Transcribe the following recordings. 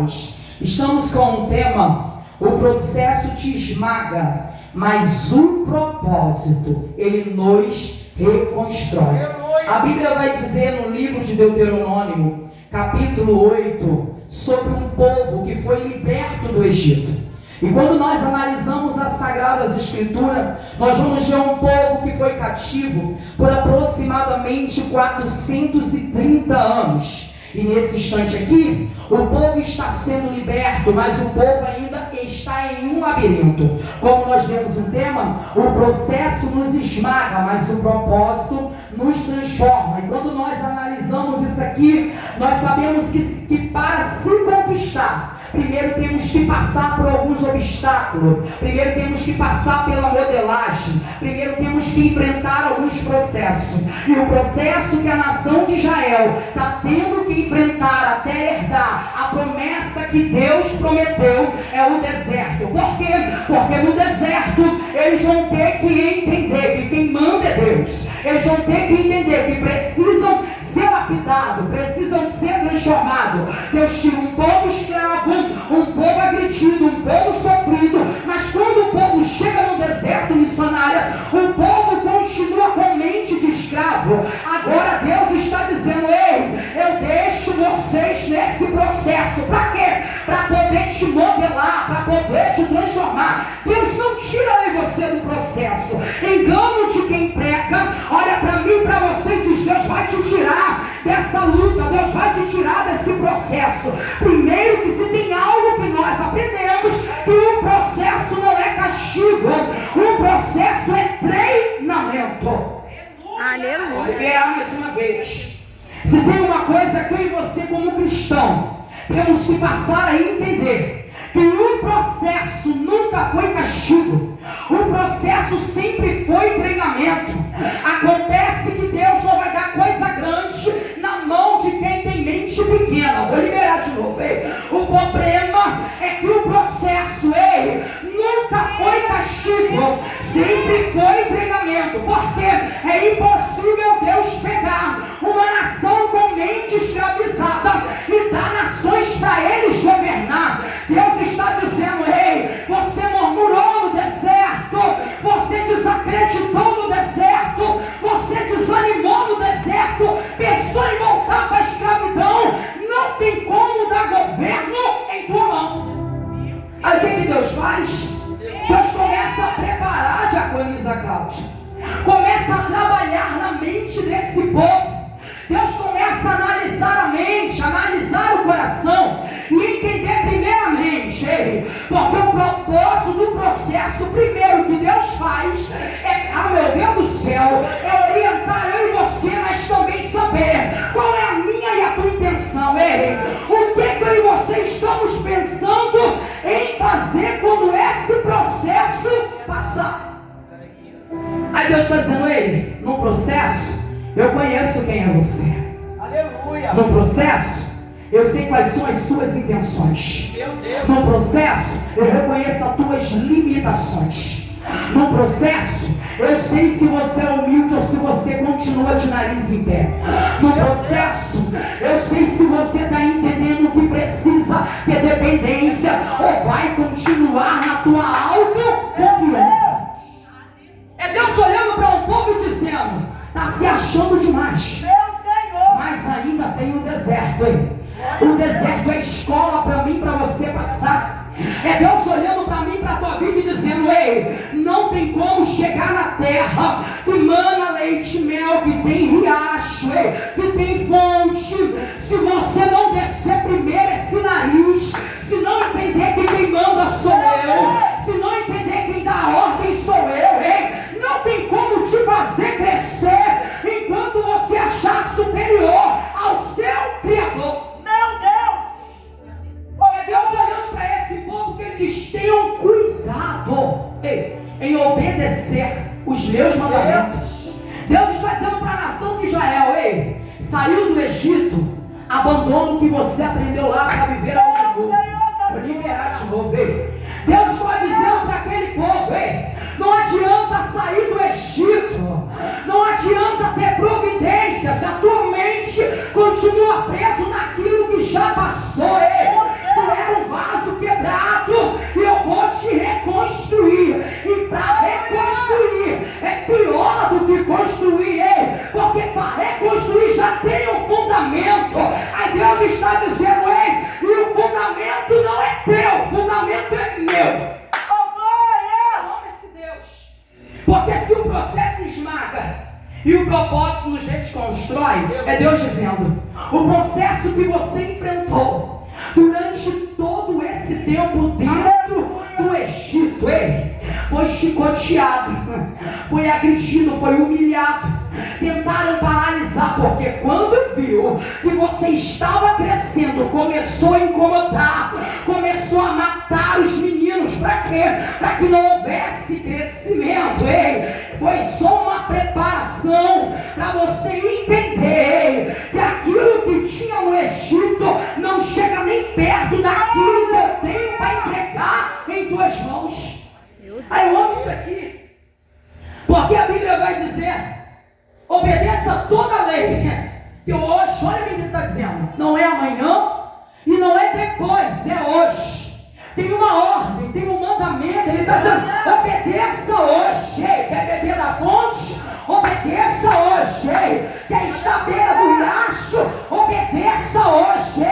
amados, estamos com um tema: o processo te esmaga, mas o propósito, ele nos reconstrói. A Bíblia vai dizer no livro de Deuteronômio, capítulo 8, sobre um povo que foi liberto do Egito. E quando nós analisamos as Sagradas Escrituras, nós vamos ver um povo que foi cativo por aproximadamente 430 anos. E nesse instante aqui, o povo está sendo liberto, mas o povo ainda está em um labirinto. Como nós temos um tema, o processo nos esmaga, mas o propósito nos transforma. E quando nós analisamos isso aqui, nós sabemos que para se conquistar, primeiro temos que passar por alguns obstáculos, primeiro temos que passar pela modelagem, primeiro temos que enfrentar alguns processos. E o processo que a nação de Israel está tendo que enfrentar até herdar a promessa que Deus prometeu é o deserto. Por quê? Porque no deserto eles vão ter que entender que quem manda é Deus. Eles vão ter que entender que precisam ser lapidados, precisam ser transformados. Deus tinha um povo escravo, um povo agredido, um povo sofrido, mas quando o povo chega no deserto missionário, o povo continua com mente de escravo. Agora Deus está dizendo: ei, eu deixo vocês nesse processo. Para quê? Para poder te modelar, para poder te transformar. Deus não tira você do processo. Engano de quem prega, olha para mim, para você e diz: Deus vai te tirar dessa luta, Deus vai te tirar desse processo. Primeiro, que se tem algo que nós aprendemos, que o processo não é castigo, o processo é treinamento. Aleluia. Vou liberar mais uma vez. Se tem uma coisa que eu e você como cristão temos que passar a entender, que o processo nunca foi castigo, o processo sempre foi treinamento. Acontece que Deus não vai dar coisa grande na mão de quem tem mente pequena. Vou liberar de novo. O problema é que o processo nunca foi castigo, sempre foi treinamento. Porque é impossível Deus pegar uma nação com mente escravizada e dar nações para eles governar. Deus está dizendo: ei, você murmurou no deserto, você desacreditou no deserto, você desanimou no deserto, pensou em voltar para a escravidão. Não tem como dar governo em tua mão. Aí o que Deus faz? Deus começa a preparar, diaconisa Cláudia, começa a trabalhar na mente desse povo. Deus começa a analisar a mente, analisar o coração e entender primeiramente, porque o propósito do processo primeiro que Deus faz é, meu Deus do céu, é orientar eu e você, mas também saber qual é a minha e a tua intenção. O que eu e você estamos pensando em fazer quando esse processo passar. Aí Deus está dizendo: no processo eu conheço quem é você. Aleluia. No processo, eu sei quais são as suas intenções. Meu Deus. No processo, eu reconheço as tuas limitações. No processo, eu sei se você é humilde ou se você continua de nariz em pé. No processo, eu sei se você está entendendo que precisa ter dependência ou vai continuar na tua autoconfiança. É Deus olhando para um povo e dizendo: está se achando demais, mas ainda tem um deserto. O deserto é escola para mim, para você passar. É Deus olhando para mim, para a tua vida e dizendo: ei, não tem como chegar na terra que mana leite e mel, que tem riacho, que tem fonte, se você não descer primeiro esse nariz, se não entender que quem manda sou eu, se não entender quem dá a ordem sou eu, não tem como te fazer crescer enquanto você achar superior ao seu Criador. Meu Deus! É Deus olhando para esse povo que eles tenham cuidado em obedecer os meus mandamentos. Deus está dizendo para a nação de Israel: saiu do Egito, abandona o que você aprendeu lá para viver a novo. Para liberar de novo. Deus está dizendo para aquele povo: não adianta sair do Egito, não adianta ter providência se a tua mente continua preso naquilo que já passou. Tu é E o propósito nos desconstrói é Deus dizendo: o processo que você enfrentou durante todo esse tempo dentro do Egito, foi chicoteado, foi agredido, foi humilhado, tentaram paralisar, porque quando viu que você estava crescendo, começou a incomodar, começou a matar os meninos. Para quê? Para que não houvesse crescimento. Foi só uma preparação para você entender que aquilo que tinha no Egito não chega nem perto daquilo que eu tenho para entregar em tuas mãos. Aí eu amo isso aqui, porque a Bíblia vai dizer: obedeça toda a lei. Que hoje, olha o que ele está dizendo, não é amanhã e não é depois, é hoje. Tem uma ordem, tem um mandamento. Ele está dizendo: obedeça hoje. Quer beber da fonte? Obedeça hoje. Quer estar à beira do riacho? Obedeça hoje.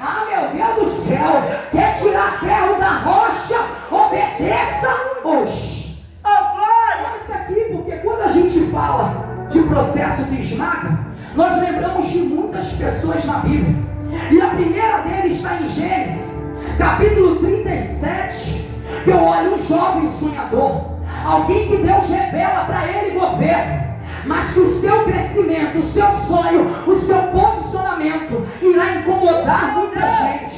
Ah, meu Deus do céu, quer tirar ferro da rocha? Obedeça hoje. Olha isso aqui, porque quando a gente fala de processo que esmaga, nós lembramos de muitas pessoas na Bíblia. E a primeira deles está em Gênesis, capítulo 37, que eu olho um jovem sonhador, alguém que Deus revela para ele governo, mas que o seu crescimento, o seu sonho, o seu posicionamento irá incomodar muita gente.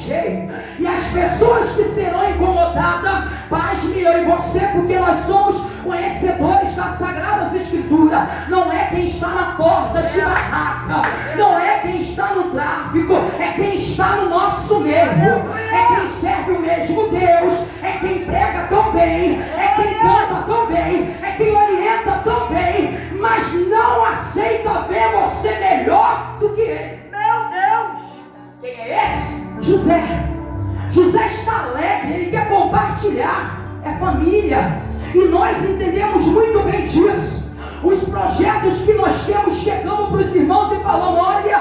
E as pessoas que serão incomodadas, pasme eu e você, porque nós somos conhecedores das Sagradas Escrituras. Não é quem está na porta de barraca, não é quem está no tráfico, é quem está no nosso meio, é quem serve o mesmo Deus, é quem prega tão bem, é quem canta tão bem, é quem orienta tão bem, mas não aceita ver você melhor do que ele. Meu Deus! Quem é esse? José. José está alegre, ele quer compartilhar, é família, e nós entendemos muito bem disso. Os projetos que nós temos, chegamos para os irmãos e falamos: olha,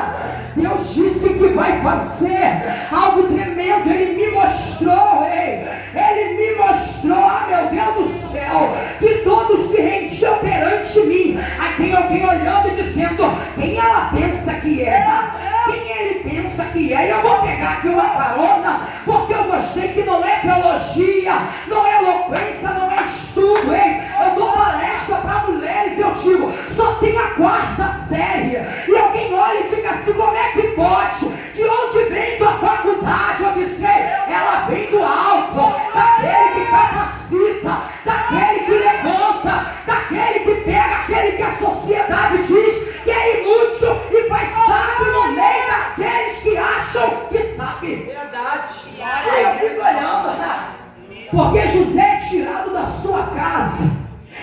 Deus disse que vai fazer algo tremendo. Ele me mostrou, Ele me mostrou, meu Deus do céu, que todos se rendiam perante mim. Aí tem alguém olhando e dizendo: quem ela pensa que é? Quem ele pensa que é? E eu vou pegar aqui uma carona, porque eu gostei que não é teologia, não é eloquência, não é estudo, eu dou palestra para mulheres e eu digo: só tem a 4ª série. E alguém olha e diga assim: como é que pode? De onde vem tua faculdade? Eu disse: ela vem do alto, daquele que capacita, daquele que levanta, daquele que pega aquele que a sociedade diz que é inútil e faz sábio no meio daqueles que acham que sabe. Verdade. Aí eu fico olhando, porque José é tirado da sua casa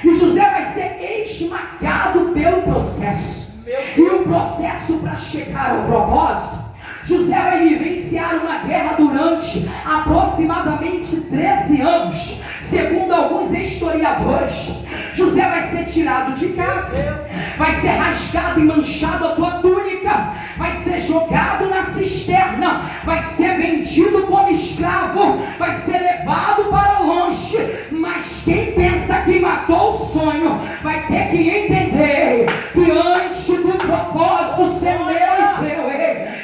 e José vai ser esmagado pelo processo. E o processo para chegar ao propósito, José vai vivenciar uma guerra durante aproximadamente 13 anos. Segundo alguns historiadores, José vai ser tirado de casa, vai ser rasgado e manchado a tua túnica, vai ser jogado na cisterna, vai ser vendido como escravo, vai ser levado para longe. Mas quem pensa que matou o sonho vai ter que entender que antes do propósito ser meu e teu,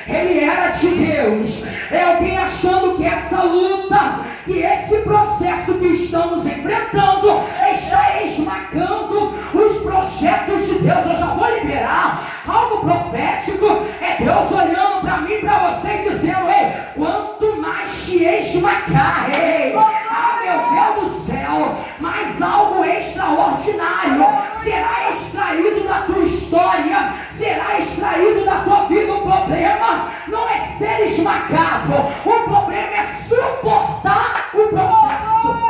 ele era de Deus. É alguém achando que essa luta, que esse processo que estamos enfrentando está esmagando os projetos de Deus. Eu já vou liberar algo profético. É Deus olhando para mim, para você e dizendo: quanto mais te esmagar, meu Deus do céu, mais algo extraordinário será extraído da tua história, será extraído da tua vida. O problema não é ser esmagado, o problema é suportar o processo.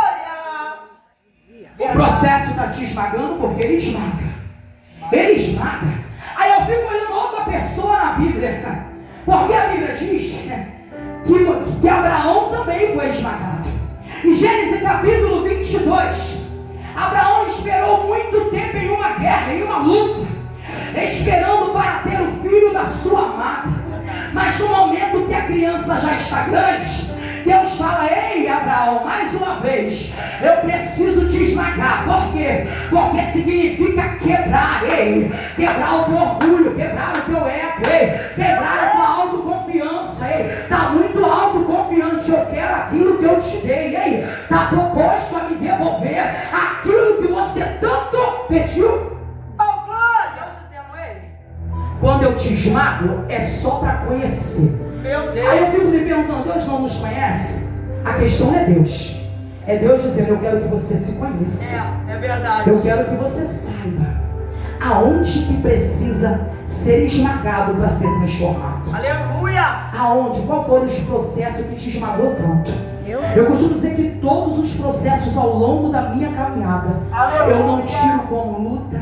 O processo está te esmagando porque ele esmaga. Ele esmaga. Aí eu fico olhando outra pessoa na Bíblia, porque a Bíblia diz que Abraão também foi esmagado. Em Gênesis capítulo 22, Abraão esperou muito tempo em uma guerra, em uma luta, esperando para ter o filho da sua amada. Mas no momento que a criança já está grande, Deus fala: ei, Abraão, Quebrar, mais uma vez, eu preciso te esmagar. Por quê? Porque significa quebrar, ei. Quebrar o teu orgulho, quebrar o teu ego, ei. Quebrar a tua autoconfiança, ei. Está muito autoconfiante, eu quero aquilo que eu te dei, ei. Está proposto a me devolver aquilo que você tanto pediu. Quando eu te esmago, é só para conhecer. Meu Deus. Aí eu fico me perguntando, Deus não nos conhece? A questão não é Deus. É Deus dizendo, eu quero que você se conheça. É verdade. Eu quero que você saiba aonde que precisa ser esmagado para ser transformado. Aleluia. Aonde? Qual foram os processos que te esmagou tanto? Eu costumo dizer que todos os processos ao longo da minha caminhada, eu não tiro como luta,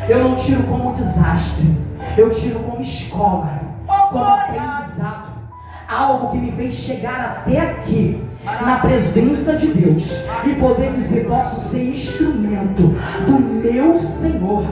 eu não tiro como desastre, eu tiro como escola, como aprendizado. Algo que me fez chegar até aqui, na presença de Deus, e poder dizer, posso ser instrumento do meu Senhor.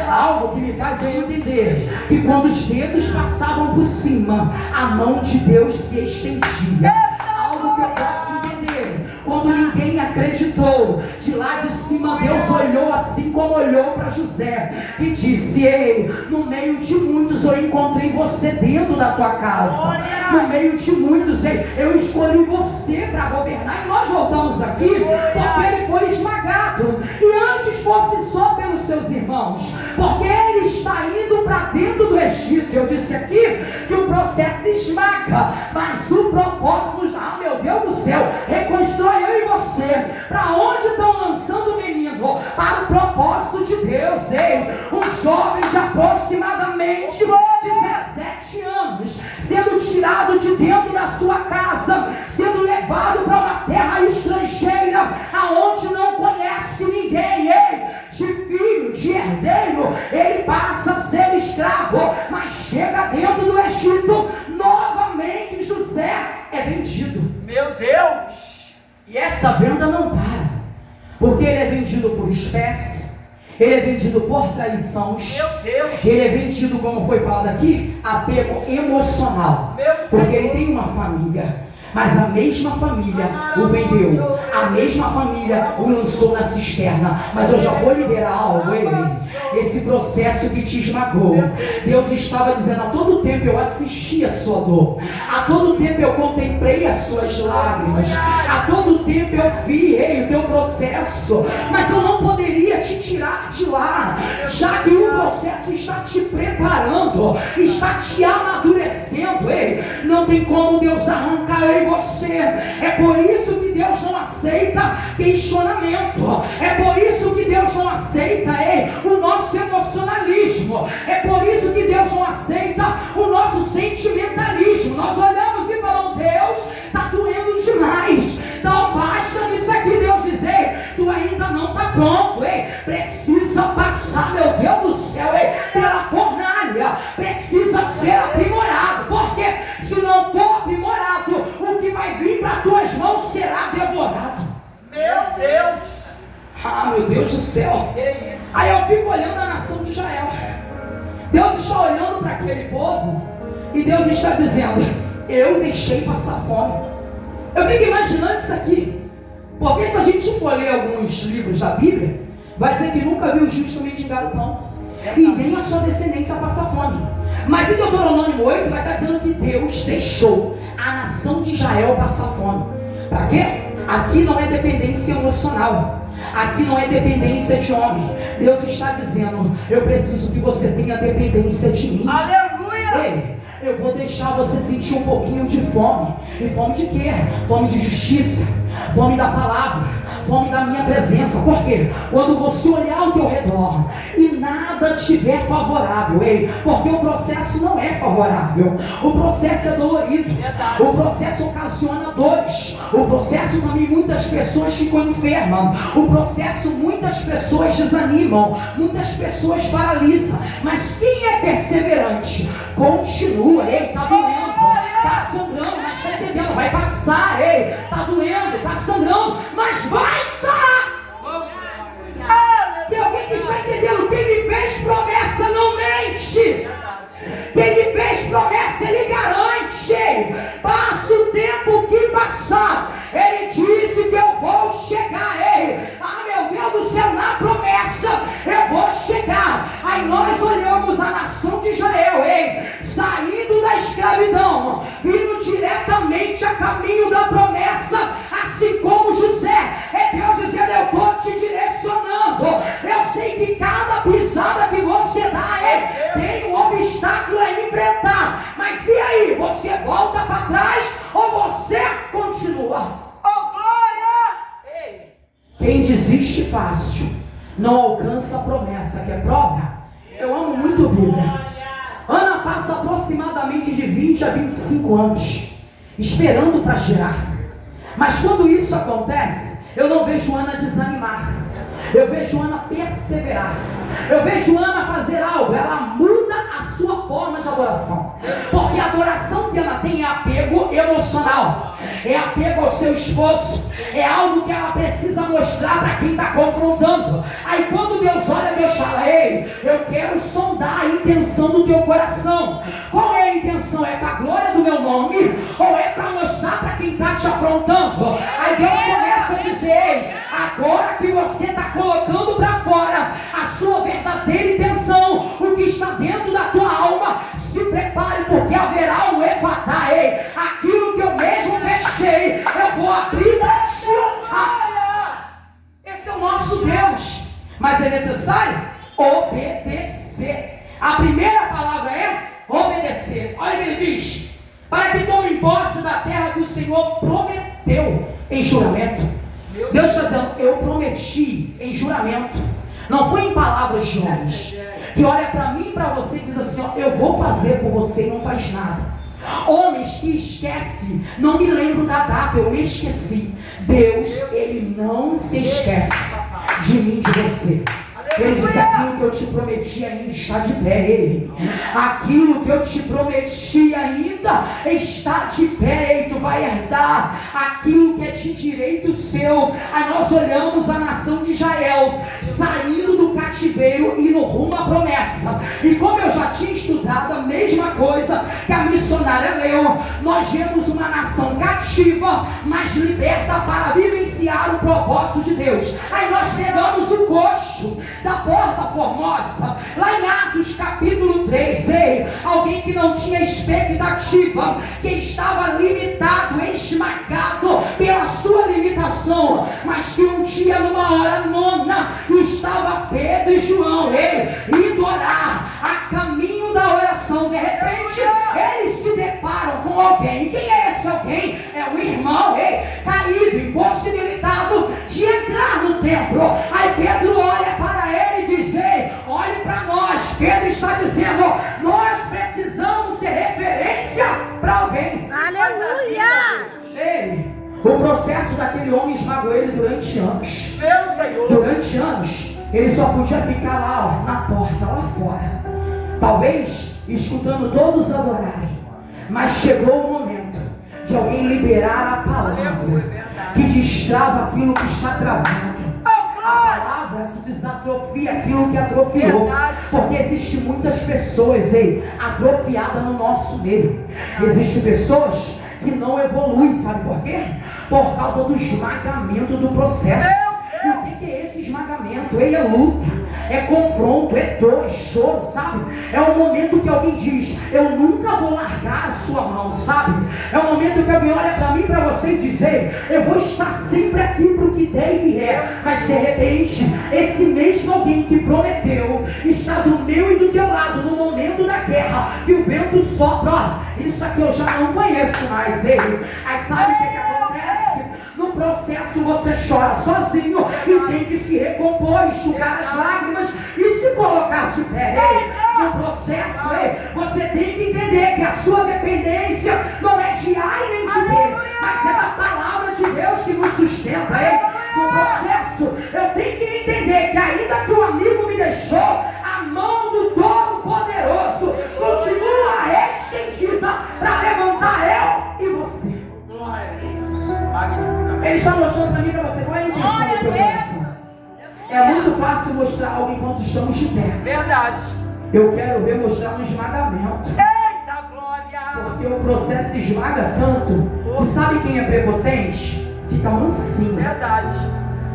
Algo que me faz eu entender que quando os dedos passavam por cima, a mão de Deus se estendia. Algo que eu posso entender, quando ninguém acreditou, de lá de cima Deus olhou assim como olhou para José e disse, ei, no meio de muitos eu encontrei você dentro da tua casa. No meio de muitos, ei, eu escolhi você para governar. E nós voltamos aqui porque ele foi esmagado. E antes fosse só pelos seus irmãos, porque ele está indo para dentro do Egito. Eu disse aqui que o processo esmaga, mas o propósito já, meu Deus do céu, reconstrói eu e você. Para onde estão lançando o menino? Para o propósito de Deus. Ei, um jovem de aproximadamente 17 anos, sendo tirado de dentro da sua casa, sendo levado para uma terra estrangeira, aonde não conhece ninguém, ei, de filho, de herdeiro, ele passa a ser escravo, mas chega dentro do Egito, novamente José é vendido. Meu Deus! E essa venda não para, porque ele é vendido por espécie, ele é vendido por traições. Meu Deus! Ele é vendido, como foi falado aqui, apego emocional. Porque ele tem uma família, mas a mesma família o vendeu, a mesma família o lançou na cisterna. Mas eu já vou liderar algo, esse processo que te esmagou. Deus estava dizendo, a todo tempo eu assisti a sua dor, a todo tempo eu contemplei as suas lágrimas, a todo tempo eu vi, o teu processo, mas eu não poderia te tirar de lá, já que o processo está te preparando, está te amadurecendo. Não tem como Deus arrancar eu e você. É por isso que Deus não aceita questionamento, é por isso que Deus não aceita o nosso emocionalismo, é por isso que Deus não aceita o nosso sentimentalismo. Nós olhamos e falamos, Deus, está doendo demais, não basta nisso aqui. Deus dizer, tu ainda não está pronto, precisa passar, meu Deus do céu, pela fornalha, precisa ser aprimorado, porque se não for aprimorado, o que vai vir para tuas mãos será devorado. Meu Deus! Ah, meu Deus do céu! Aí eu fico olhando a nação de Israel. Deus está olhando para aquele povo e Deus está dizendo, eu deixei passar fome. Eu fico imaginando isso aqui, porque se a gente for ler alguns livros da Bíblia, vai dizer que nunca viu justo mendigar o pão, e nem a sua descendência passar fome. Mas em Deuteronômio 8 vai estar dizendo que Deus deixou a nação de Israel passar fome. Para quê? Aqui não é dependência emocional, aqui não é dependência de homem. Deus está dizendo, eu preciso que você tenha dependência de mim. Aleluia! Eu vou deixar você sentir um pouquinho de fome. E fome de quê? Fome de justiça, fome da palavra, fome da minha presença. Por quê? Quando você olhar ao teu redor e nada estiver favorável, porque o processo não é favorável, o processo é dolorido, o processo ocasiona dores, o processo também muitas pessoas ficam enfermas, o processo muitas pessoas desanimam, muitas pessoas paralisam, mas quem é perseverante continua. Está doendo, está sangrando, mas está entendendo, vai passar. Está doendo, está sangrando, mas vai sarar. Tem alguém que está entendendo? Quem me fez promessa não mente. Quem me fez promessa, ele garante. Passa o tempo que passar, ele disse Quem desiste fácil não alcança a promessa, que é prova. Eu amo muito a Bíblia. Ana passa aproximadamente de 20 a 25 anos esperando para gerar. Mas quando isso acontece, eu não vejo Ana desanimar. Eu vejo Ana perseverar. Eu vejo Ana fazer algo. Ela muda a sua forma de adoração. Porque a adoração que Ana tem é apego emocional. É apego ao seu esposo. É algo que ela precisa mostrar para quem está confrontando. Aí quando Deus olha, Deus fala: ei, eu quero sondar a intenção do teu coração. Qual é a intenção? É para a glória do meu nome? Ou é para mostrar para quem está te afrontando? Aí Deus começa a dizer: ei, agora que você está colocando para fora a sua verdadeira intenção, o que está dentro da tua alma, se prepare, porque haverá um efatá. Ei, aquilo que eu mesmo fechei, eu vou abrir para ti. Esse é o nosso Deus. Mas é necessário obedecer. A primeira palavra é obedecer. Olha o que ele diz: para que tomem posse da terra que o Senhor prometeu em juramento. Deus está dizendo: eu prometi em juramento. Não foi em palavras de homens, que olha para mim e para você e diz assim: ó, eu vou fazer por você e não faz nada. Homens que esquecem, não me lembro da data, eu me esqueci. Deus, Ele não se esquece de mim e de você. Ele disse: aquilo que eu te prometi ainda está de pé. Ei, aquilo que eu te prometi ainda está de pé. Ei, tu vai herdar aquilo que é de direito seu. Aí nós olhamos a nação de Israel saindo do cativeiro e no rumo à promessa. E como eu já tinha estudado a mesma coisa que a missionária leu, nós vemos uma nação cativa, mas liberta para vivenciar o propósito de Deus. Aí nós pegamos o coxo da Porta Formosa, lá em Atos capítulo 3, ei, alguém que não tinha expectativa, que estava limitado, esmagado pela sua limitação, mas que um dia numa hora nona, estava Pedro e João, ei, indo orar, a caminho da oração. De repente, eles se deparam com alguém. E quem é esse alguém? É um irmão, ei, caído, impossibilitado de entrar no templo. Aí Pedro olha para ele e diz: ei, olhe para nós. Pedro está dizendo: nós precisamos ser referência para alguém. Aleluia! Ei, o processo daquele homem esmagou ele durante anos. Meu Senhor. Durante anos, ele só podia ficar lá, ó, na porta, lá fora. Talvez escutando todos adorarem. Mas chegou o momento de alguém liberar a palavra que destrava aquilo que está travado. A palavra que desatrofia aquilo que atrofiou. Verdade. Porque existem muitas pessoas, ei, atrofiadas no nosso meio. Existem pessoas que não evoluem, sabe por quê? Por causa do esmagamento do processo. E o que é esse esmagamento? Ele é luta, é confronto, é dor, é choro, sabe? É o momento que alguém diz: eu nunca vou largar a sua mão, sabe? É o momento que alguém olha para mim, para você e diz: eu vou estar sempre aqui para o que der e vier. Mas de repente, esse mesmo alguém que prometeu está do meu e do teu lado no momento da guerra, que o vento sopra. Ó, isso aqui eu já não conheço mais ele. Aí sabe o que acontece? No processo você chora sozinho e tem que se recompor, enxugar as lágrimas e se colocar de pé. Ei, no processo, você tem que entender que a sua dependência não é de A e nem de B, mas é da palavra de Deus que nos sustenta. Ei, no processo eu tenho que entender que ainda que o amigo me deixou, a mão do Todo-Poderoso continua estendida para levantar eu e você. Ele está mostrando para mim e para você qual é a intenção do teu coração. É muito fácil mostrar algo enquanto estamos de pé. Verdade. Eu quero ver mostrar um esmagamento. Eita glória. Porque o processo esmaga tanto que sabe quem é prepotente? Fica mansinho. Verdade.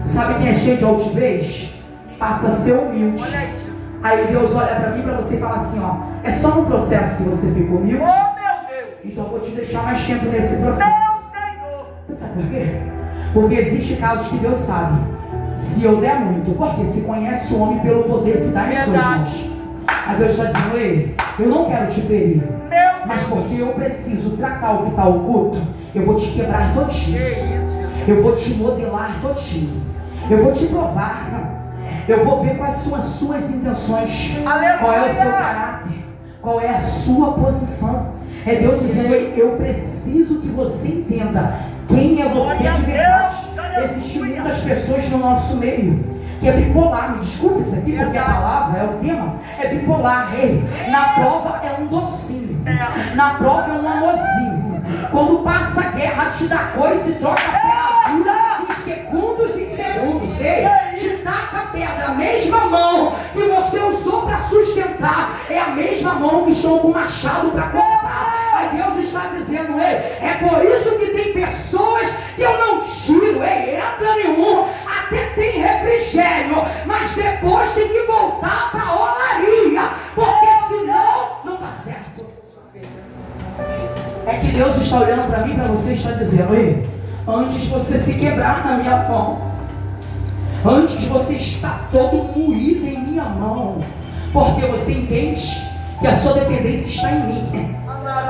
Sabe quem é cheio de altivez? Passa a ser humilde. Olha isso. Aí Deus olha para mim e para você e fala assim: ó, é só no processo que você ficou humilde? Oh meu Deus. Então eu vou te deixar mais tempo nesse processo. Meu Senhor. Você sabe por quê? Porque existe casos que Deus sabe: se eu der muito, porque se conhece o homem pelo poder que dá em suas mãos. Aí Deus está dizendo: ei, eu não quero te ferir, mas porque eu preciso tratar o que está oculto, eu vou te quebrar todinho. Que isso, Jesus. Eu vou te modelar todinho. Eu vou te provar. Eu vou ver quais são as suas intenções. Aleluia. Qual é o seu caráter. Qual é a sua posição. É Deus dizendo: eu preciso que você entenda quem é você de verdade. Existem muitas pessoas no nosso meio que é bipolar. Me desculpe isso aqui, porque a palavra é o tema. É bipolar. Na prova é um docinho. Na prova é um amorzinho. Quando passa a guerra, te dá coisa e troca a pedra em segundos. Te taca a pedra. A mesma mão que você usou para sustentar é a mesma mão que estou com o machado para cortar. Aí Deus está dizendo: é por isso que tem pessoas que eu não tiro. Entra nenhum, até tem refrigério, mas depois tem que voltar para a olaria, porque senão não dá certo. É que Deus está olhando para mim e para você e está dizendo: antes de você se quebrar na minha mão, antes de você estar todo moído em minha mão, porque você entende que a sua dependência está em mim.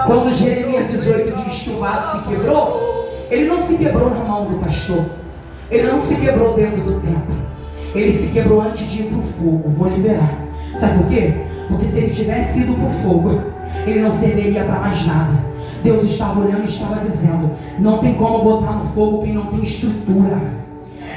Quando Jeremias 18 diz que o vaso se quebrou, ele não se quebrou na mão do pastor, ele não se quebrou dentro do templo, ele se quebrou antes de ir para o fogo. Vou liberar. Sabe por quê? Porque se ele tivesse ido para o fogo, ele não serviria para mais nada. Deus estava olhando e estava dizendo: não tem como botar no fogo quem não tem estrutura.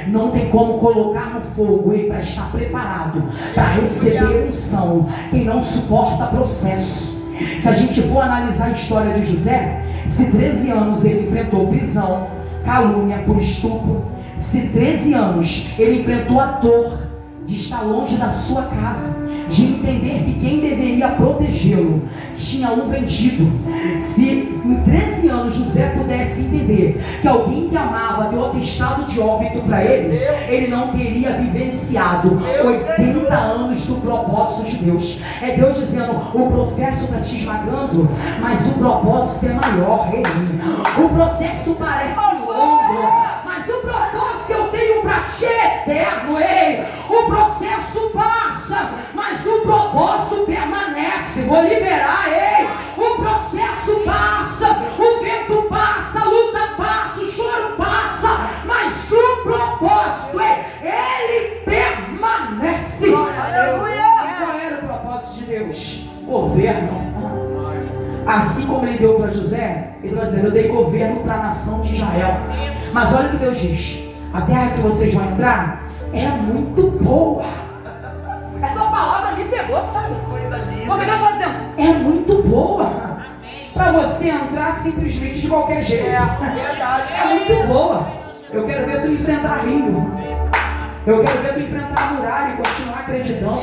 Não tem como colocar no fogo para estar preparado para receber unção quem não suporta processo. Se a gente for analisar a história de José, se 13 anos ele enfrentou prisão, calúnia por estupro, se 13 anos ele enfrentou a dor de estar longe da sua casa, de entender que quem deveria protegê-lo tinha o vendido. Se em 13 anos José pudesse entender que alguém que amava deu atestado de óbito para ele, ele não teria vivenciado 80 anos do propósito de Deus. É Deus dizendo: o processo está te esmagando, mas o propósito é maior. O processo parece longo, mas o propósito que eu tenho para ti é eterno. O processo passa, mas o propósito permanece. Vou liberar. O processo passa, o vento passa, a luta passa, o choro passa, mas o propósito ele permanece. Aleluia. Qual era o propósito de Deus? Governo. Assim como ele deu para José, ele vai dizer: eu dei governo para a nação de Israel. Mas olha o que Deus diz: a terra que vocês vão entrar é muito boa. Essa palavra me pegou, sabe? Porque Deus está dizendo: é muito boa. Para você entrar simplesmente de qualquer jeito. É muito boa. Eu quero ver tu enfrentar rio. Eu quero ver tu enfrentar a muralha e continuar acreditando.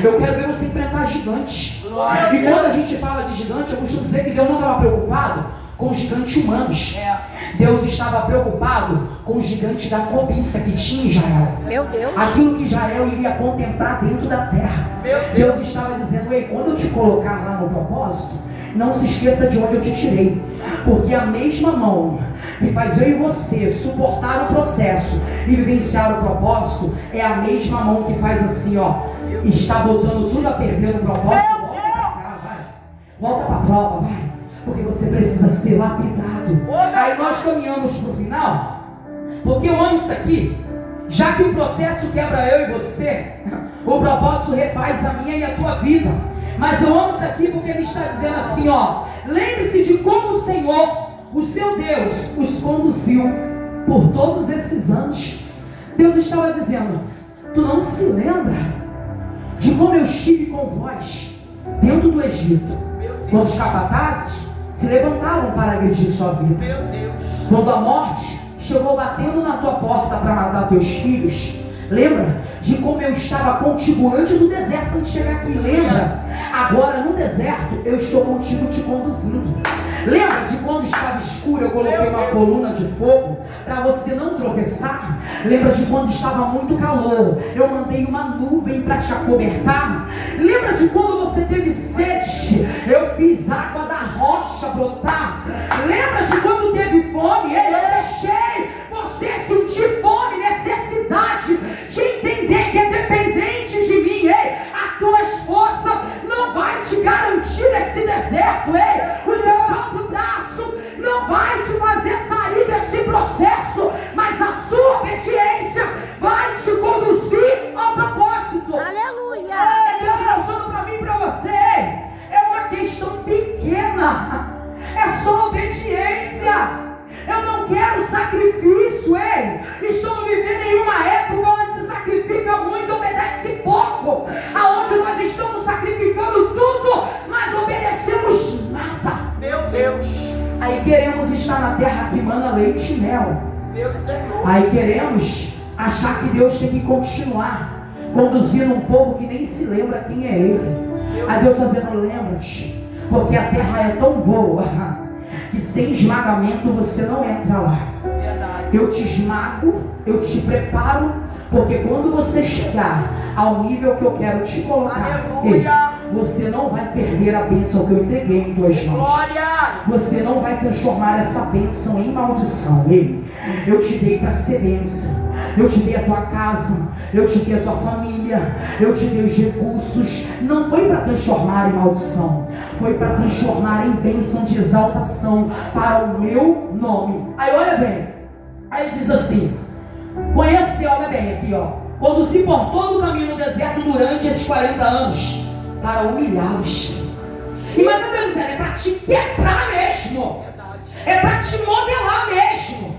Eu quero ver você enfrentar gigantes. E quando a gente fala de gigante, eu costumo dizer que Deus não estava preocupado com os gigantes humanos. Deus estava preocupado com o gigante da cobiça que tinha Israel. Meu Deus. Aquilo que Israel iria contemplar dentro da terra. Deus estava dizendo: quando eu te colocar lá no propósito, não se esqueça de onde eu te tirei. Porque a mesma mão que faz eu e você suportar o processo e vivenciar o propósito é a mesma mão que faz assim, está botando tudo a perder no propósito. Volta pra cá, vai. Volta pra prova, vai. Porque você precisa ser lapidado. Aí nós caminhamos para o final, porque eu amo isso aqui. Já que o processo quebra eu e você, o propósito refaz a minha e a tua vida. Mas eu amo isso aqui porque ele está dizendo assim: lembre-se de como o Senhor, o seu Deus, os conduziu por todos esses anos. Deus estava dizendo: tu não se lembra de como eu estive com vós dentro do Egito, quando os capatazes se levantavam para agredir sua vida, quando a morte chegou batendo na tua porta para matar teus filhos? Lembra de como eu estava contigo antes do deserto, antes de chegar aqui? Lembra? Agora no deserto eu estou contigo te conduzindo. Lembra de quando estava escuro eu coloquei uma coluna de fogo para você não tropeçar? Lembra de quando estava muito calor eu mandei uma nuvem para te acobertar? Lembra de quando você teve sede eu fiz água da rocha brotar? Lembra de quando teve fome eu deixei você sentir fome, necessidade de entender que é dependente de mim? A tua força não vai te garantir esse deserto, o teu próprio braço não vai te fazer sair desse processo, mas a sua obediência vai Meu Senhor. Aí queremos achar que Deus tem que continuar conduzindo um povo que nem se lembra quem é Ele. Aí Deus está dizendo, lembra-te, porque a terra é tão boa que sem esmagamento você não entra lá. Verdade. Eu te esmago, eu te preparo, porque quando você chegar ao nível que eu quero te colocar, Aleluia. você não vai perder a bênção que eu entreguei em tuas mãos. Glória. Você não vai transformar essa bênção em maldição. Eu te dei para ser bênção. Eu te dei a tua casa, eu te dei a tua família, eu te dei os recursos. Não foi para transformar em maldição, foi para transformar em bênção de exaltação para o meu nome. Aí olha bem, aí ele diz assim: conhece, olha bem aqui, ó. Conduzi por todo o caminho no deserto durante esses 40 anos para humilhá-los. Imagina Deus dizendo, é para te quebrar mesmo, é para te modelar mesmo.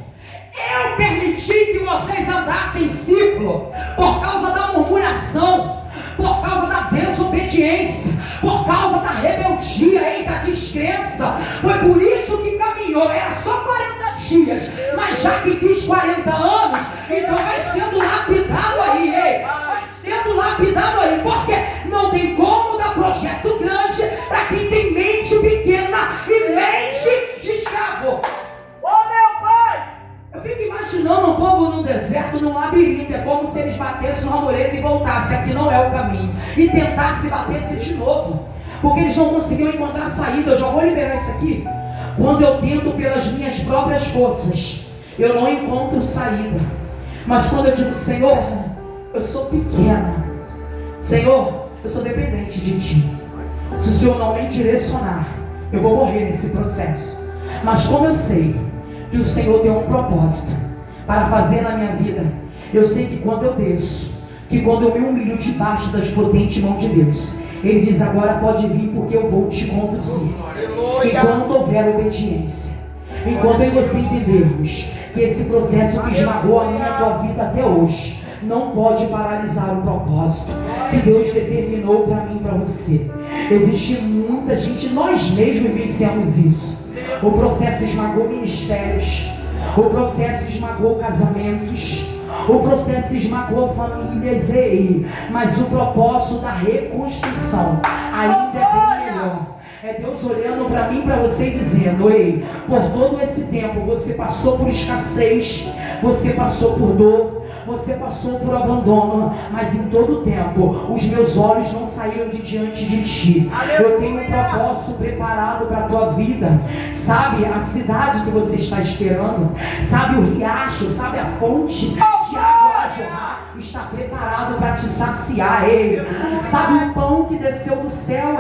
Eu permiti que vocês andassem em ciclo por causa da murmuração, por causa da desobediência, por causa da rebeldia e da descrença. Foi por isso que caminhou. Era só 40 dias, mas já que quis 40 anos, então vai sendo lapidado aí, vai sendo lapidado aí, porque não tem como dar projeto grande para quem tem mente pequena e mente de escravo. Ô meu pai! Eu fico imaginando um povo no deserto, num labirinto. É como se eles batessem uma mureta e voltassem. Aqui não é o caminho. E tentassem bater-se de novo, porque eles não conseguiam encontrar saída. Eu já vou liberar isso aqui. Quando eu tento pelas minhas próprias forças, eu não encontro saída. Mas quando eu digo, Senhor, eu sou pequena, Senhor, eu sou dependente de Ti. Se o Senhor não me direcionar, eu vou morrer nesse processo. Mas como eu sei que o Senhor tem um propósito para fazer na minha vida, eu sei que quando eu desço, que quando eu me humilho debaixo das potentes mãos de Deus, Ele diz, agora pode vir porque eu vou te conduzir. Enquanto houver obediência, enquanto eu e você entendermos que esse processo que esmagou a minha e a tua vida até hoje, não pode paralisar o propósito que Deus determinou para mim e para você. Existe muita gente, nós mesmos vivenciamos isso. O processo esmagou ministérios, o processo esmagou casamentos, o processo esmagou famílias, mas o propósito da reconstrução ainda é bem melhor. É Deus olhando para mim e para você e dizendo, por todo esse tempo você passou por escassez, você passou por dor, você passou por abandono, mas em todo o tempo os meus olhos não saíram de diante de ti. Eu tenho um propósito preparado para a tua vida. Sabe a cidade que você está esperando? Sabe o riacho? Sabe a fonte de água a jorrar? Está preparado para te saciar, Sabe o pão que desceu do céu,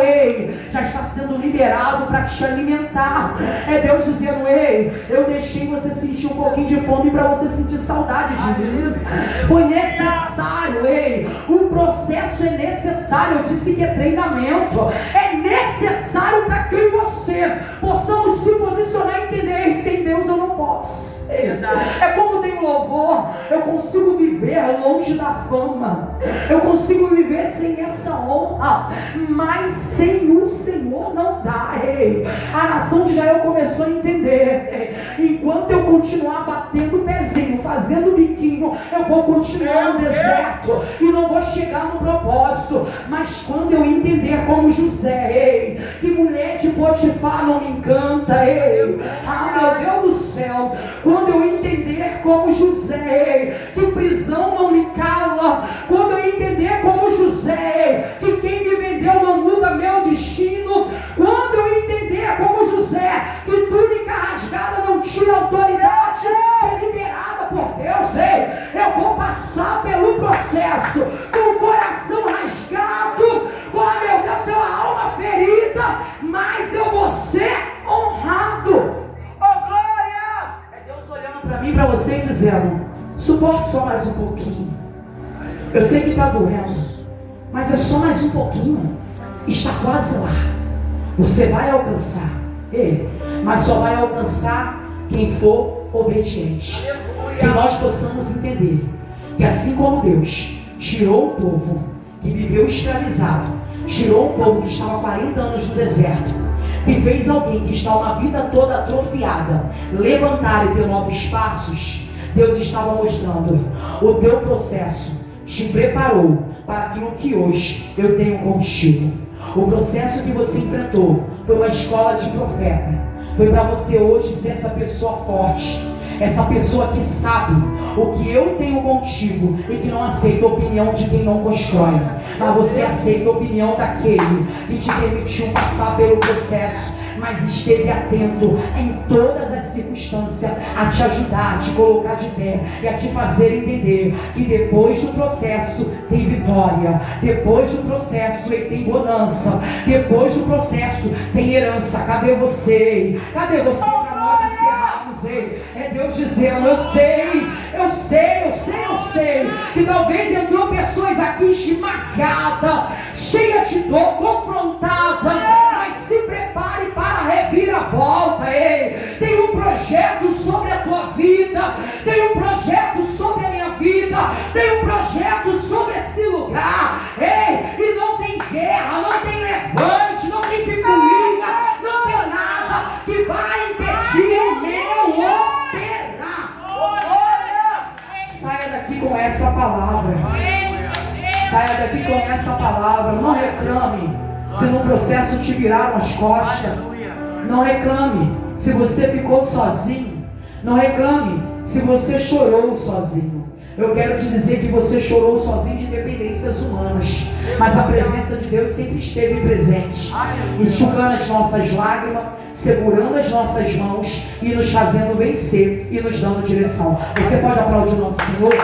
já está sendo liberado para te alimentar. É Deus dizendo, eu deixei você sentir um pouquinho de fome para você sentir saudade de mim. Foi necessário, o processo é necessário. Eu disse que é treinamento. É necessário para que eu e você possamos se posicionar e entender, sem Deus eu não posso. É como tem o louvor, eu consigo viver longe da fama, eu consigo viver sem essa honra, mas sem o Senhor não dá. A nação de Israel começou a entender, enquanto eu continuar batendo o pezinho, fazendo biquinho, eu vou continuar no deserto e não vou chegar no propósito. Mas quando eu entender como José, que mulher de Potifar não me encanta, ah meu Deus do céu, quando eu entender como José, que prisão não me cala, quando eu entender como José, que quem me vendeu não muda meu destino, quando eu entender como José, que túnica rasgada não tira autoridade, é liberada por Deus, eu vou passar pelo processo com o coração rasgado, com a meu Deus, a alma ferida, mas eu vou ser honrado. Para mim, para você, dizendo, suporte só mais um pouquinho. Eu sei que está doendo, mas é só mais um pouquinho. Está quase lá. Você vai alcançar, mas só vai alcançar quem for obediente. Que nós possamos entender que assim como Deus tirou o povo que viveu escravizado, tirou o povo que estava 40 anos no deserto, que fez alguém que está uma vida toda atrofiada levantar e ter novos passos, Deus estava mostrando: o teu processo te preparou para aquilo que hoje eu tenho contigo. O processo que você enfrentou foi uma escola de profeta. Foi para você hoje ser essa pessoa forte, essa pessoa que sabe o que eu tenho contigo e que não aceita a opinião de quem não constrói, mas você aceita a opinião daquele que te permitiu passar pelo processo, mas esteve atento em todas as circunstâncias a te ajudar, a te colocar de pé e a te fazer entender que depois do processo tem vitória, depois do processo ele tem bonança, depois do processo tem herança. Cadê você? Cadê você para nós encerrarmos? É Deus dizendo: eu sei que talvez entrou pessoas aqui esmagadas, cheias de dor, confrontadas, mas se prepare para a reviravolta. Tem um projeto sobre a tua vida, tem um projeto sobre a minha vida, tem um projeto sobre esse lugar. E não tem guerra, não tem levante, não tem picuinha, não tem nada que vai impedir o meu operar. Saia daqui com essa palavra. Saia daqui com essa palavra. Não reclame se no processo te viraram as costas. Não reclame se você ficou sozinho. Não reclame se você chorou sozinho. Eu quero te dizer que você chorou sozinho de dependências humanas, mas a presença de Deus sempre esteve presente, enxugando as nossas lágrimas, segurando as nossas mãos e nos fazendo vencer e nos dando direção. Você pode aplaudir o nome do Senhor?